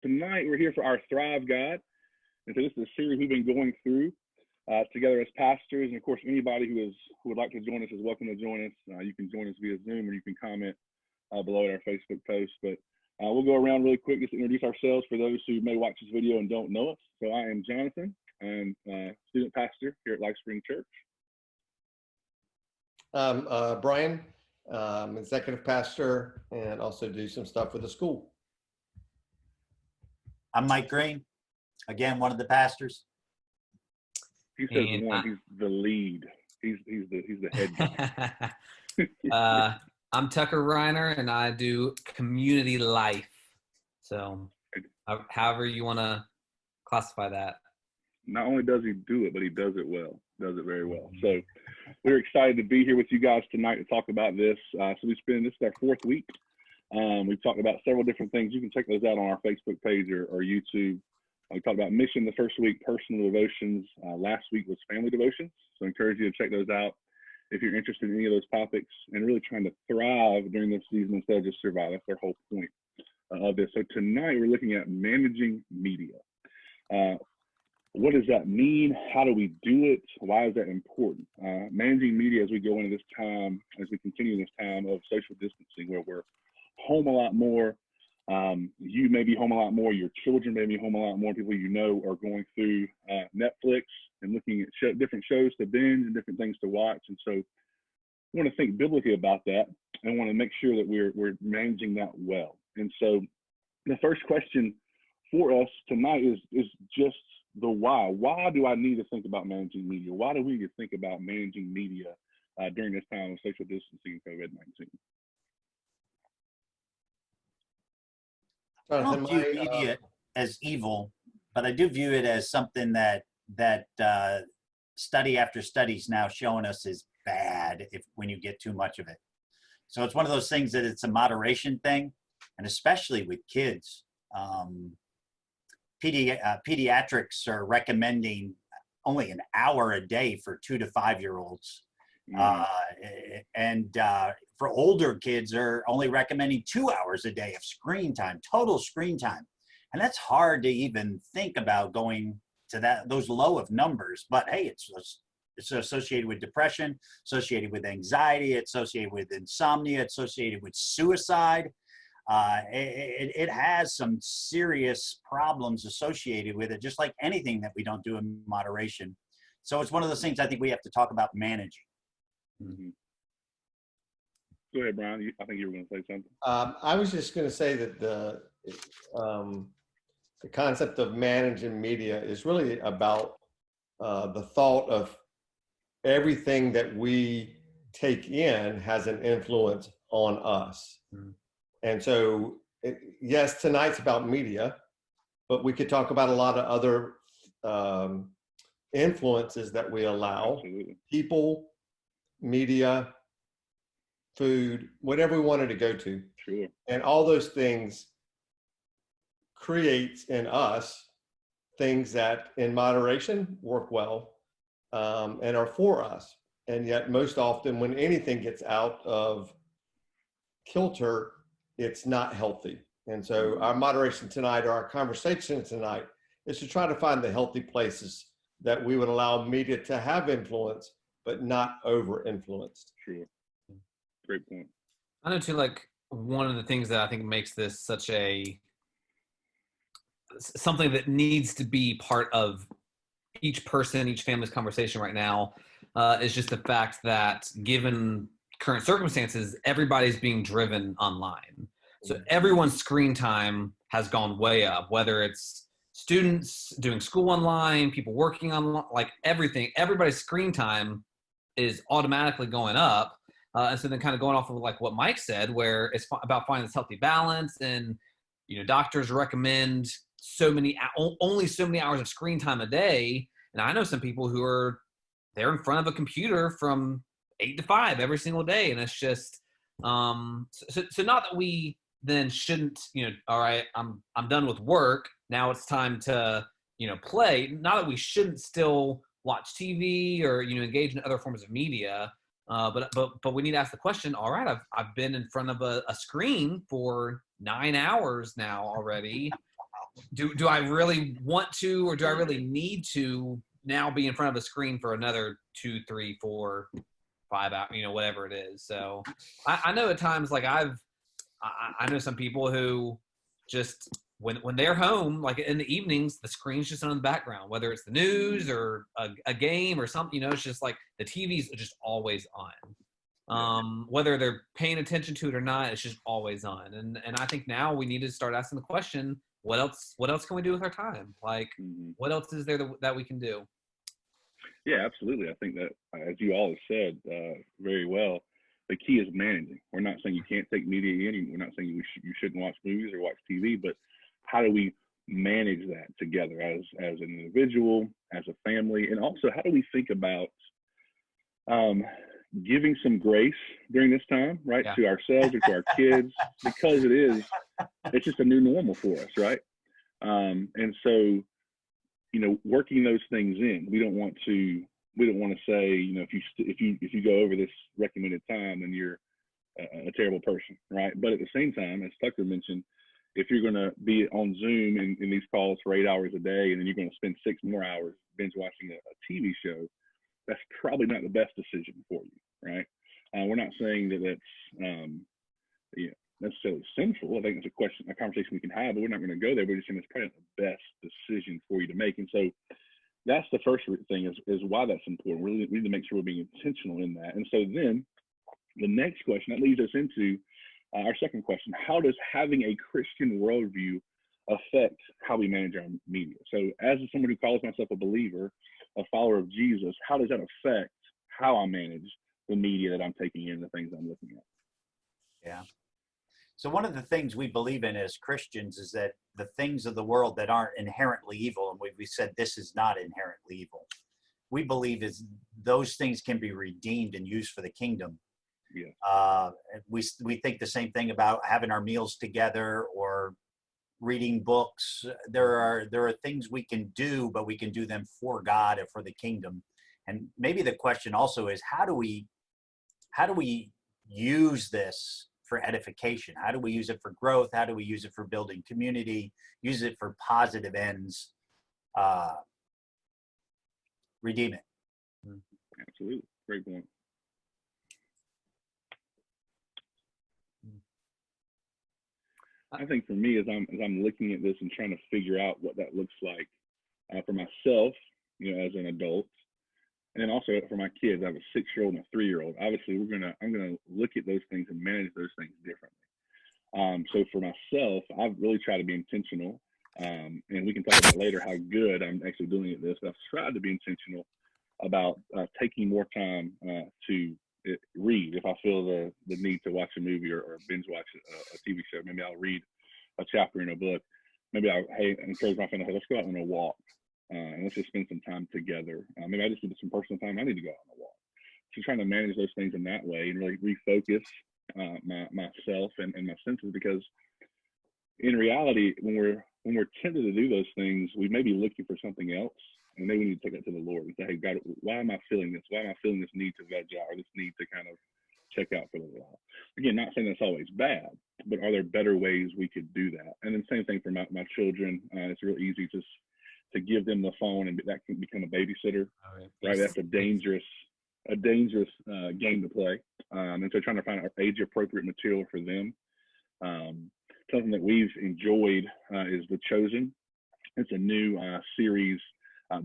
tonight we're here for our Thrive Guide. And so this is a series we've been going through together as pastors. And of course, anybody who would like to join us is welcome to join us. You can join us via Zoom, or you can comment below at our Facebook post. But we'll go around really quick just to introduce ourselves for those who may watch this video and don't know us. So I am Jonathan. I'm a student pastor here at Life Spring Church. Brian, executive pastor, and also do some stuff with the school. I'm Mike Green, again, one of the pastors. He says he's the lead. He's the head guy. I'm Tucker Reiner, and I do community life. So however you want to classify that. Not only does he do it, but he does it well, does it very well. So we're excited to be here with you guys tonight to talk about this. So this is our fourth week. We've talked about several different things. You can check those out on our Facebook page or YouTube. We talked about mission the first week, personal devotions. Last week was family devotions. So I encourage you to check those out if you're interested in any of those topics and really trying to thrive during this season instead of just survive. That's our whole point of this. So tonight we're looking at managing media. What does that mean? How do we do it? Why is that important? Managing media as we go into this time, as we continue this time of social distancing, where we're home a lot more. You may be home a lot more. Your children may be home a lot more. People you know are going through Netflix and looking at different shows to binge and different things to watch. And so we want to think biblically about that and want to make sure that we're managing that well. And so the first question for us tonight is just the why. Why do I need to think about managing media? Why do we need to think about managing media during this time of social distancing and COVID-19? I don't view media as evil, but I do view it as something that study after study is now showing us is bad when you get too much of it. So it's one of those things that it's a moderation thing, and especially with kids. Pediatrics are recommending only an hour a day for 2 to 5 year olds. And for older kids are only recommending 2 hours a day of screen time, total screen time. And that's hard to even think about going to those low of numbers, but hey, it's associated with depression, associated with anxiety, associated with insomnia, associated with suicide. It has some serious problems associated with it, just like anything that we don't do in moderation. So it's one of those things I think we have to talk about managing. Mm-hmm. Go ahead, Brian. I think you were going to say something. I was just going to say that the concept of managing media is really about the thought of everything that we take in has an influence on us. Mm-hmm. And so, yes, tonight's about media, but we could talk about a lot of other influences that we allow. Absolutely. People, media, food, whatever we wanted to go to. Sure. And all those things create in us things that in moderation work well and are for us. And yet most often when anything gets out of kilter, it's not healthy. And so our moderation tonight, or our conversation tonight, is to try to find the healthy places that we would allow media to have influence, but not over-influenced. Sure. Great point. I know too, like one of the things that I think makes this such something that needs to be part of each person, each family's conversation right now is just the fact that given current circumstances, everybody's being driven online. So everyone's screen time has gone way up, whether it's students doing school online, people working online, like everything, everybody's screen time is automatically going up. And so then kind of going off of like what Mike said, where it's about finding this healthy balance, and, doctors recommend only so many hours of screen time a day. And I know some people who they're in front of a computer from 8 to 5 every single day. And it's just, so not that we then shouldn't, all right, I'm done with work. Now it's time to, play. Not that we shouldn't still watch TV or, engage in other forms of media. But we need to ask the question, all right, I've been in front of a screen for 9 hours now already. do I really want to, or do I really need to now be in front of a screen for another 2, 3, 4, 5 hours, whatever it is. So I know at times, like I know some people who just, when they're home, like in the evenings, the screen's just on in the background, whether it's the news or a game or something, it's just like the TV's just always on. Whether they're paying attention to it or not, it's just always on. And I think now we need to start asking the question, what else can we do with our time? Like, what else is there that we can do? Yeah, absolutely. I think that, as you all have said very well, the key is managing. We're not saying you can't take media in. We're not saying you shouldn't watch movies or watch TV, but how do we manage that together as an individual, as a family, and also how do we think about giving some grace during this time, right, to ourselves or to our kids, because it's just a new normal for us, right? And so, working those things in, we don't want to say, if you go over this recommended time, then you're a terrible person, right? But at the same time, as Tucker mentioned, if you're going to be on Zoom in these calls for 8 hours a day, and then you're going to spend 6 more hours binge watching a TV show, that's probably not the best decision for you, right? We're not saying that that's necessarily sinful. I think it's a conversation we can have, but we're not going to go there. We're just saying it's probably not the best decision for you to make. And so that's the first thing is why that's important. We need to make sure we're being intentional in that. And so then the next question, that leads us into our second question: how does having a Christian worldview affect how we manage our media? So as someone who calls myself a believer, a follower of Jesus, how does that affect how I manage the media that I'm taking in, the things I'm looking at? Yeah. So one of the things we believe in as Christians is that the things of the world that aren't inherently evil, and we said this is not inherently evil, we believe is those things can be redeemed and used for the kingdom. Yeah. We think the same thing about having our meals together or reading books. There are things we can do, but we can do them for God and for the kingdom. And maybe the question also is, how do we use this for edification? How do we use it for growth? How do we use it for building community? Use it for positive ends? Redeem it. Absolutely. Great point. I think for me, as I'm looking at this and trying to figure out what that looks like for myself, as an adult, and then also for my kids. I have a 6-year-old and a 3-year-old. Obviously, I'm gonna look at those things and manage those things differently. So for myself, I've really tried to be intentional, and we can talk about later how good I'm actually doing at this. But I've tried to be intentional about taking more time to read. If I feel the need to watch a movie or binge watch a TV show, maybe I'll read a chapter in a book. Maybe I'll encourage my friend, hey, let's go out on a walk and let's just spend some time together. Maybe I just need some personal time. I need to go out on a walk. So trying to manage those things in that way and really refocus myself and my senses, because in reality, when we're tempted to do those things, we may be looking for something else. And maybe we need to take that to the Lord and say, hey, God, why am I feeling this? Why am I feeling this need to veg out, or this need to kind of check out for a little while? Again, not saying that's always bad, but are there better ways we could do that? And then same thing for my children. It's real easy to give them the phone, and that can become a babysitter, right? That's a dangerous game to play. And so trying to find age-appropriate material for them. Something that we've enjoyed is The Chosen. It's a new series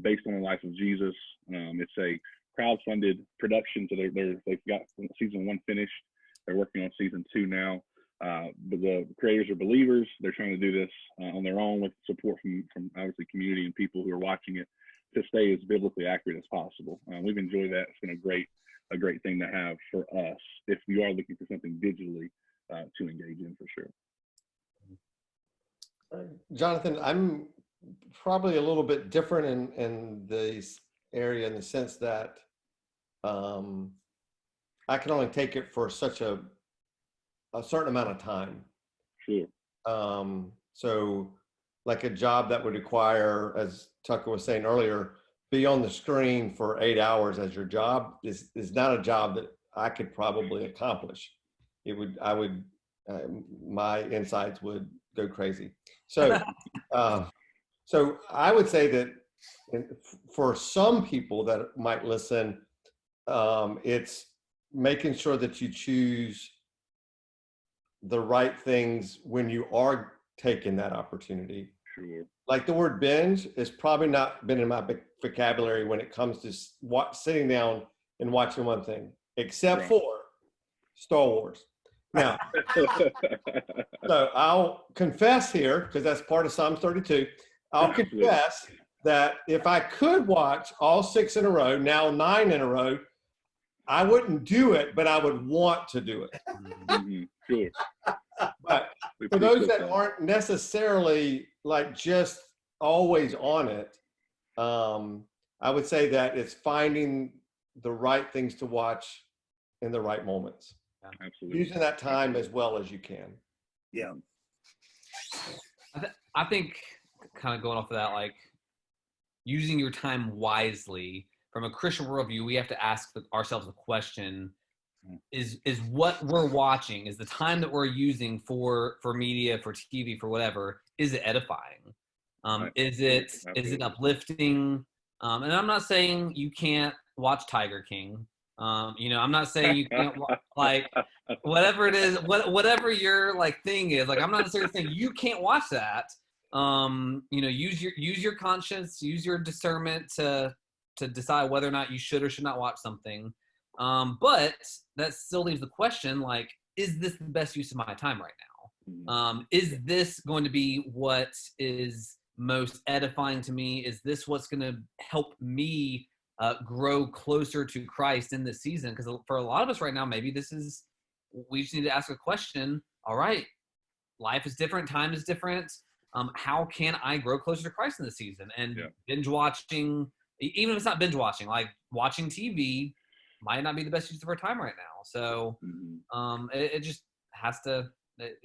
based on the life of Jesus. It's a crowd-funded production, so they've got season 1 finished. They're working on season 2 now. But the creators are believers. They're trying to do this on their own with support from obviously community and people who are watching it to stay as biblically accurate as possible. We've enjoyed that. It's been a great thing to have for us if you are looking for something digitally to engage in, for sure. Jonathan, I'm probably a little bit different in this area, in the sense that I can only take it for such a certain amount of time. Sure. So like a job that would require, as Tucker was saying earlier, be on the screen for 8 hours as your job is not a job that I could probably accomplish. My insides would go crazy. So So I would say that for some people that might listen, it's making sure that you choose the right things when you are taking that opportunity. Sure. Like the word binge is probably not been in my vocabulary when it comes to sitting down and watching one thing, except for Star Wars. Now, so I'll confess here, because that's part of Psalm 32. I'll confess that if I could watch all 6 in a row, now 9 in a row, I wouldn't do it, but I would want to do it. Mm-hmm. Sure. But for those that aren't necessarily like just always on it, I would say that it's finding the right things to watch in the right moments. Absolutely. Using that time as well as you can. Yeah. I think kind of going off of that, like using your time wisely from a Christian worldview, we have to ask ourselves the question, is what we're watching, is the time that we're using for media, for TV, for whatever, is it edifying? Is it uplifting? And I'm not saying you can't watch Tiger King. I'm not saying you can't like whatever it is, whatever your like thing is. Like I'm not necessarily saying you can't watch that. Use your conscience, use your discernment to decide whether or not you should or should not watch something. But that still leaves the question, like, is this the best use of my time right now? Is this going to be what is most edifying to me? Is this what's going to help me grow closer to Christ in this season? Because for a lot of us right now, maybe we just need to ask a question. All right, life is different, time is different. How can I grow closer to Christ in this season? And binge watching, even if it's not binge watching, like watching TV might not be the best use of our time right now. So it just has to,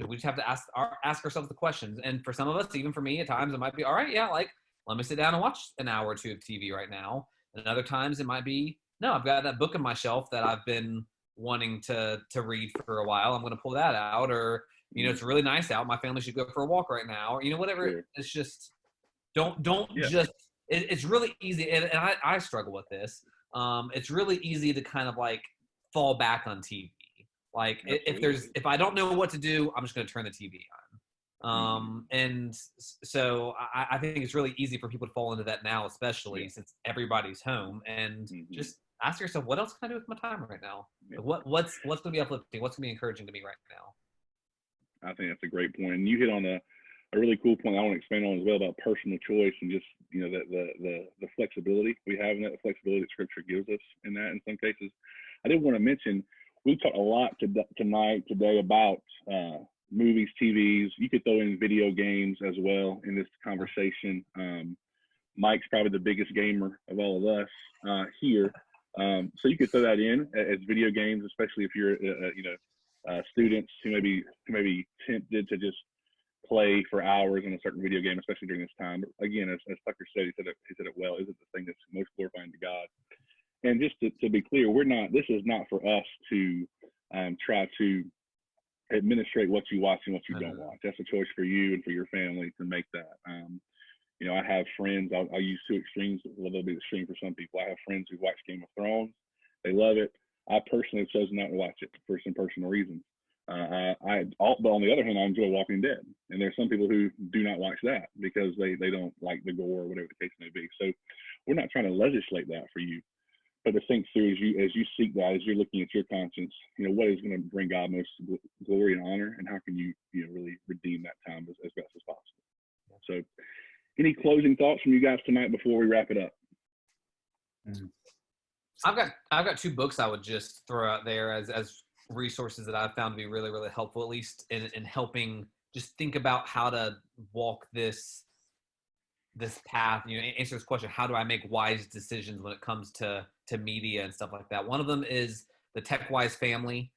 we just have to ask ourselves the questions. And for some of us, even for me, at times it might be, all right, yeah, like let me sit down and watch an hour or two of TV right now. And other times it might be, no, I've got that book on my shelf that I've been wanting to read for a while. I'm going to pull that out. Or, it's really nice out. My family should go for a walk right now. Or, whatever. Sure. It's just, don't just, it's really easy. And I struggle with this. It's really easy to kind of like fall back on TV. Like if I don't know what to do, I'm just going to turn the TV on. And so I think it's really easy for people to fall into that now, especially since everybody's home, and just ask yourself, what else can I do with my time right now? What's going to be uplifting? What's going to be encouraging to me right now? I think that's a great point. And you hit on a really cool point I want to expand on as well about personal choice and just, the flexibility we have in that, the flexibility that Scripture gives us in that in some cases. I did want to mention, we talked a lot today about movies, TVs. You could throw in video games as well in this conversation. Mike's probably the biggest gamer of all of us here. So you could throw that in as video games, especially if you're, students who may be tempted to just play for hours in a certain video game, especially during this time. But again, as Tucker said, he said it well, is it the thing that's most glorifying to God? And just to be clear, this is not for us to try to administrate what you watch and what you don't watch. That's a choice for you and for your family to make that. I have friends, I'll use two extremes, well, they'll be extreme for some people. I have friends who watch Game of Thrones. They love it. I personally have chosen not to watch it for some personal reasons. But on the other hand, I enjoy Walking Dead. And there's some people who do not watch that because they don't like the gore or whatever the case may be. So we're not trying to legislate that for you. But to think through as you seek that, as you're looking at your conscience, what is going to bring God most glory and honor, and how can you really redeem that time as best as possible. So any closing thoughts from you guys tonight before we wrap it up? I've got two books I would just throw out there as resources that I've found to be really, really helpful, at least in helping just think about how to walk this path, answer this question, how do I make wise decisions when it comes to media and stuff like that? One of them is the Tech Wise Family.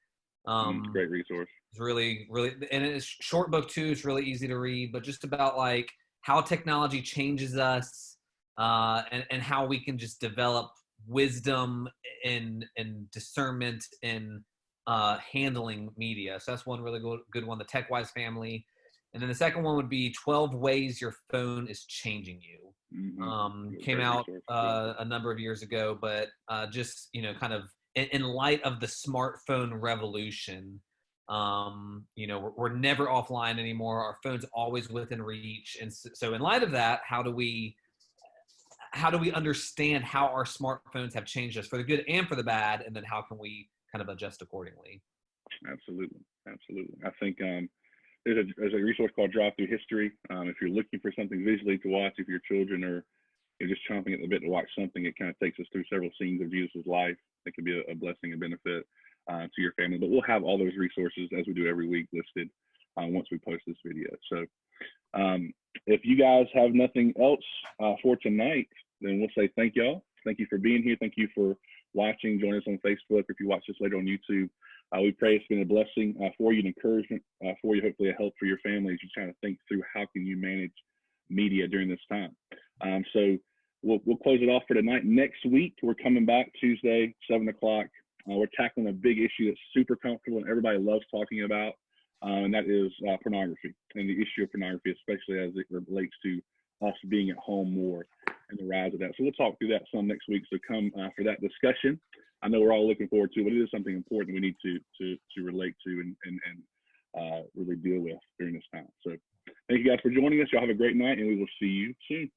Great resource. It's really, really, and it's a short book too. It's really easy to read, but just about like how technology changes us and how we can just develop wisdom and discernment in handling media. So that's one really good one, the Tech Wise Family. And then the second one would be 12 Ways Your Phone is Changing You. Came out a number of years ago, but just, kind of in light of the smartphone revolution, we're never offline anymore. Our phone's always within reach. And so in light of that, how do we understand how our smartphones have changed us for the good and for the bad? And then how can we kind of adjust accordingly? Absolutely. I think there's a resource called Drive Through History. If you're looking for something visually to watch, if your children are just chomping at the bit to watch something, it kind of takes us through several scenes of Jesus' life. It can be a blessing and benefit to your family. But we'll have all those resources, as we do every week, listed once we post this video. So if you guys have nothing else for tonight, then we'll say thank y'all. Thank you for being here. Thank you for watching. Join us on Facebook. If you watch this later on YouTube, we pray it's been a blessing for you, an encouragement for you, hopefully a help for your family as you're trying to think through how can you manage media during this time. So we'll close it off for tonight. Next week, we're coming back Tuesday, 7 o'clock. We're tackling a big issue that's super comfortable and everybody loves talking about, and that is pornography and the issue of pornography, especially as it relates to us being at home more and the rise of that. So we'll talk through that some next week. So come for that discussion. I know we're all looking forward to it, but it is something important we need to relate to and really deal with during this time. So thank you guys for joining us. Y'all have a great night, and we will see you soon.